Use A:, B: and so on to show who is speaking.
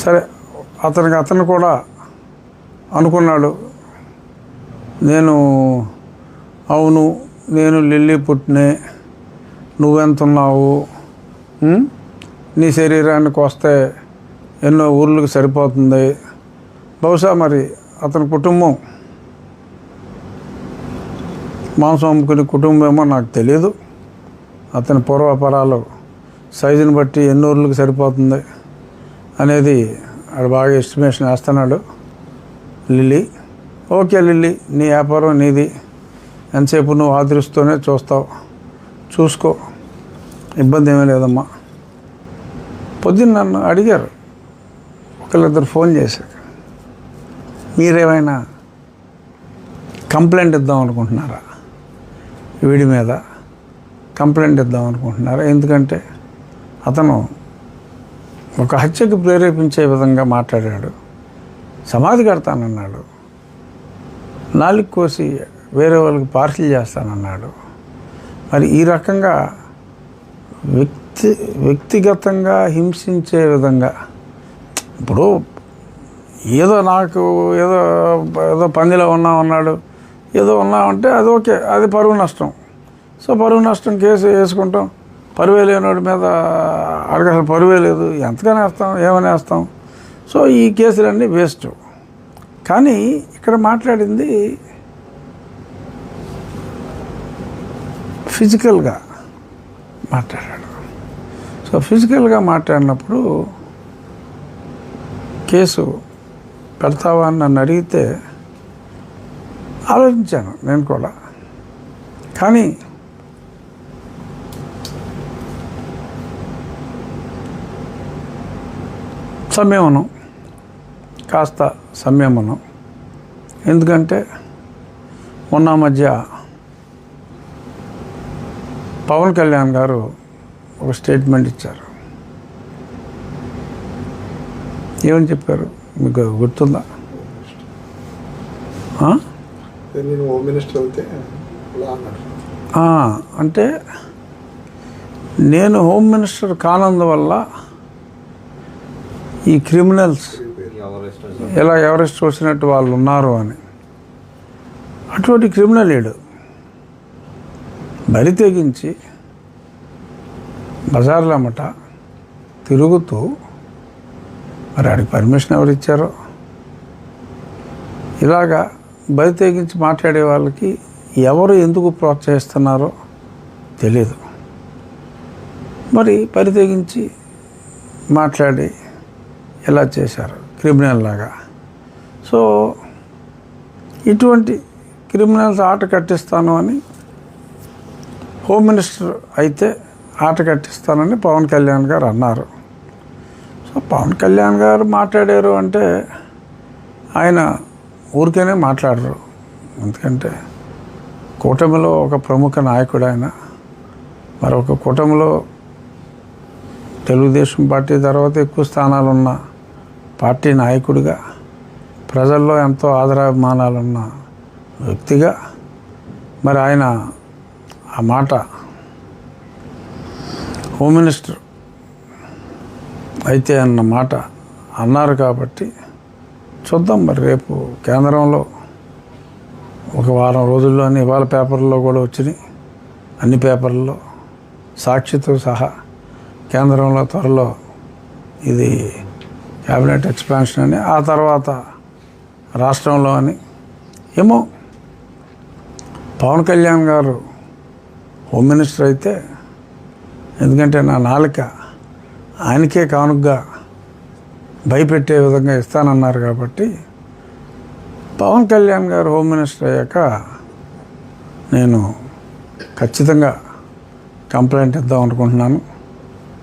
A: సరే, అతను కూడా అనుకున్నాడు, అవును నేను లిల్లీ పుట్టినే, నువ్వెంతున్నావు, నీ శరీరానికి వస్తే ఎన్నో ఊర్లకు సరిపోతుంది. బహుశా మరి అతని కుటుంబం మాంసం అమ్ముకునే కుటుంబమేమో నాకు తెలియదు. అతని పూర్వపరాలు సైజుని బట్టి ఎన్ని ఊర్లకు సరిపోతుంది అనేది ఆడు బాగా ఎస్టిమేషన్ వేస్తున్నాడు. లిల్లీ, ఓకే లిల్లీ, నీ వ్యాపారం నీది, ఎంతసేపు నువ్వు ఆదరిస్తూనే చూసుకో, ఇబ్బంది ఏమీ లేదమ్మా. పొద్దున్న నన్ను అడిగారు, ఒకళ్ళిద్దరు ఫోన్ చేశారు, మీరేమైనా కంప్లైంట్ ఇద్దాం అనుకుంటున్నారా, వీడి మీద కంప్లైంట్ ఇద్దాం అనుకుంటున్నారా? ఎందుకంటే అతను ఒక హత్యకు ప్రేరేపించే విధంగా మాట్లాడాడు, సమాధి కడతానన్నాడు, నాలుగు కోసి వేరే వాళ్ళకి పార్సిల్ చేస్తానన్నాడు. మరి ఈ రకంగా వ్యక్తిగతంగా హింసించే విధంగా, ఇప్పుడు ఏదో పందిలో ఉన్నామన్నాడు, ఏదో ఉన్నామంటే అది ఓకే, అది పరువు నష్టం. సో పరువు నష్టం కేసు వేసుకుంటాం, పరువే లేనివాడి మీద అడగ అసలు పరువే లేదు, ఎంతగానే వేస్తాం, ఏమని వేస్తాం. సో ఈ కేసులన్నీ వేస్ట్. కానీ ఇక్కడ మాట్లాడింది ఫిజికల్గా మాట్లాడాడు. సో ఫిజికల్గా మాట్లాడినప్పుడు కేసు పెడతావా అని నన్ను అడిగితే ఆలోచించాను నేను కూడా. కానీ కాస్త సంయమనం. ఎందుకంటే మొన్న మధ్య పవన్ కళ్యాణ్ గారు ఒక స్టేట్మెంట్ ఇచ్చారు. ఏమని చెప్పారు మీకు గుర్తుందా? అంటే నేను హోమ్ మినిస్టర్ కానందువల్ల ఈ క్రిమినల్స్ ఎలా ఎవరెస్ట్ వచ్చినట్టు వాళ్ళు ఉన్నారు అని. అటువంటి క్రిమినల్ ఏడు బరి తెగించి బజార్లమ్మట తిరుగుతూ, మరి ఆడికి పర్మిషన్ ఎవరు ఇచ్చారో, ఇలాగా బరి తెగించి మాట్లాడే వాళ్ళకి ఎవరు ఎందుకు ప్రోత్సహిస్తున్నారో తెలియదు. మరి బరి తెగించి మాట్లాడి ఇలా చేశారు క్రిమినల్ లాగా. సో ఇటువంటి క్రిమినల్స్ ఆట కట్టిస్తాను అని, హోమ్ మినిస్టర్ అయితే ఆట కట్టిస్తానని పవన్ కళ్యాణ్ గారు అన్నారు. సో పవన్ కళ్యాణ్ గారు మాట్లాడారు అంటే ఆయన ఊరికేనే మాట్లాడరు. ఎందుకంటే కూటమిలో ఒక ప్రముఖ నాయకుడు ఆయన. మరొక కూటమిలో తెలుగుదేశం పార్టీ తర్వాత ఎక్కువ స్థానాలు ఉన్న పార్టీ నాయకుడిగా, ప్రజల్లో ఎంతో ఆదరాభిమానాలున్న వ్యక్తిగా మరి ఆయన ఆ మాట హోమ్ మినిస్టర్ అయితే అన్న మాట అన్నారు. కాబట్టి చూద్దాం మరి రేపు కేంద్రంలో ఒక వారం రోజుల్లోనే ఇవాళ పేపర్లో కూడా వచ్చినాయి, అన్ని పేపర్లలో సాక్షితో సహా కేంద్రంలో త్వరలో ఇది క్యాబినెట్ ఎక్స్పాన్షన్ అని, ఆ తర్వాత రాష్ట్రంలో అని. ఏమో పవన్ కళ్యాణ్ గారు హోమ్ మినిస్టర్ అయితే, ఎందుకంటే నా నాలుక ఆయనకే కానుగ్గా భయపెట్టే విధంగా ఇస్తానన్నారు కాబట్టి, పవన్ కళ్యాణ్ గారు హోమ్ మినిస్టర్ అయ్యాక నేను ఖచ్చితంగా కంప్లైంట్ ఇద్దాం అనుకుంటున్నాను.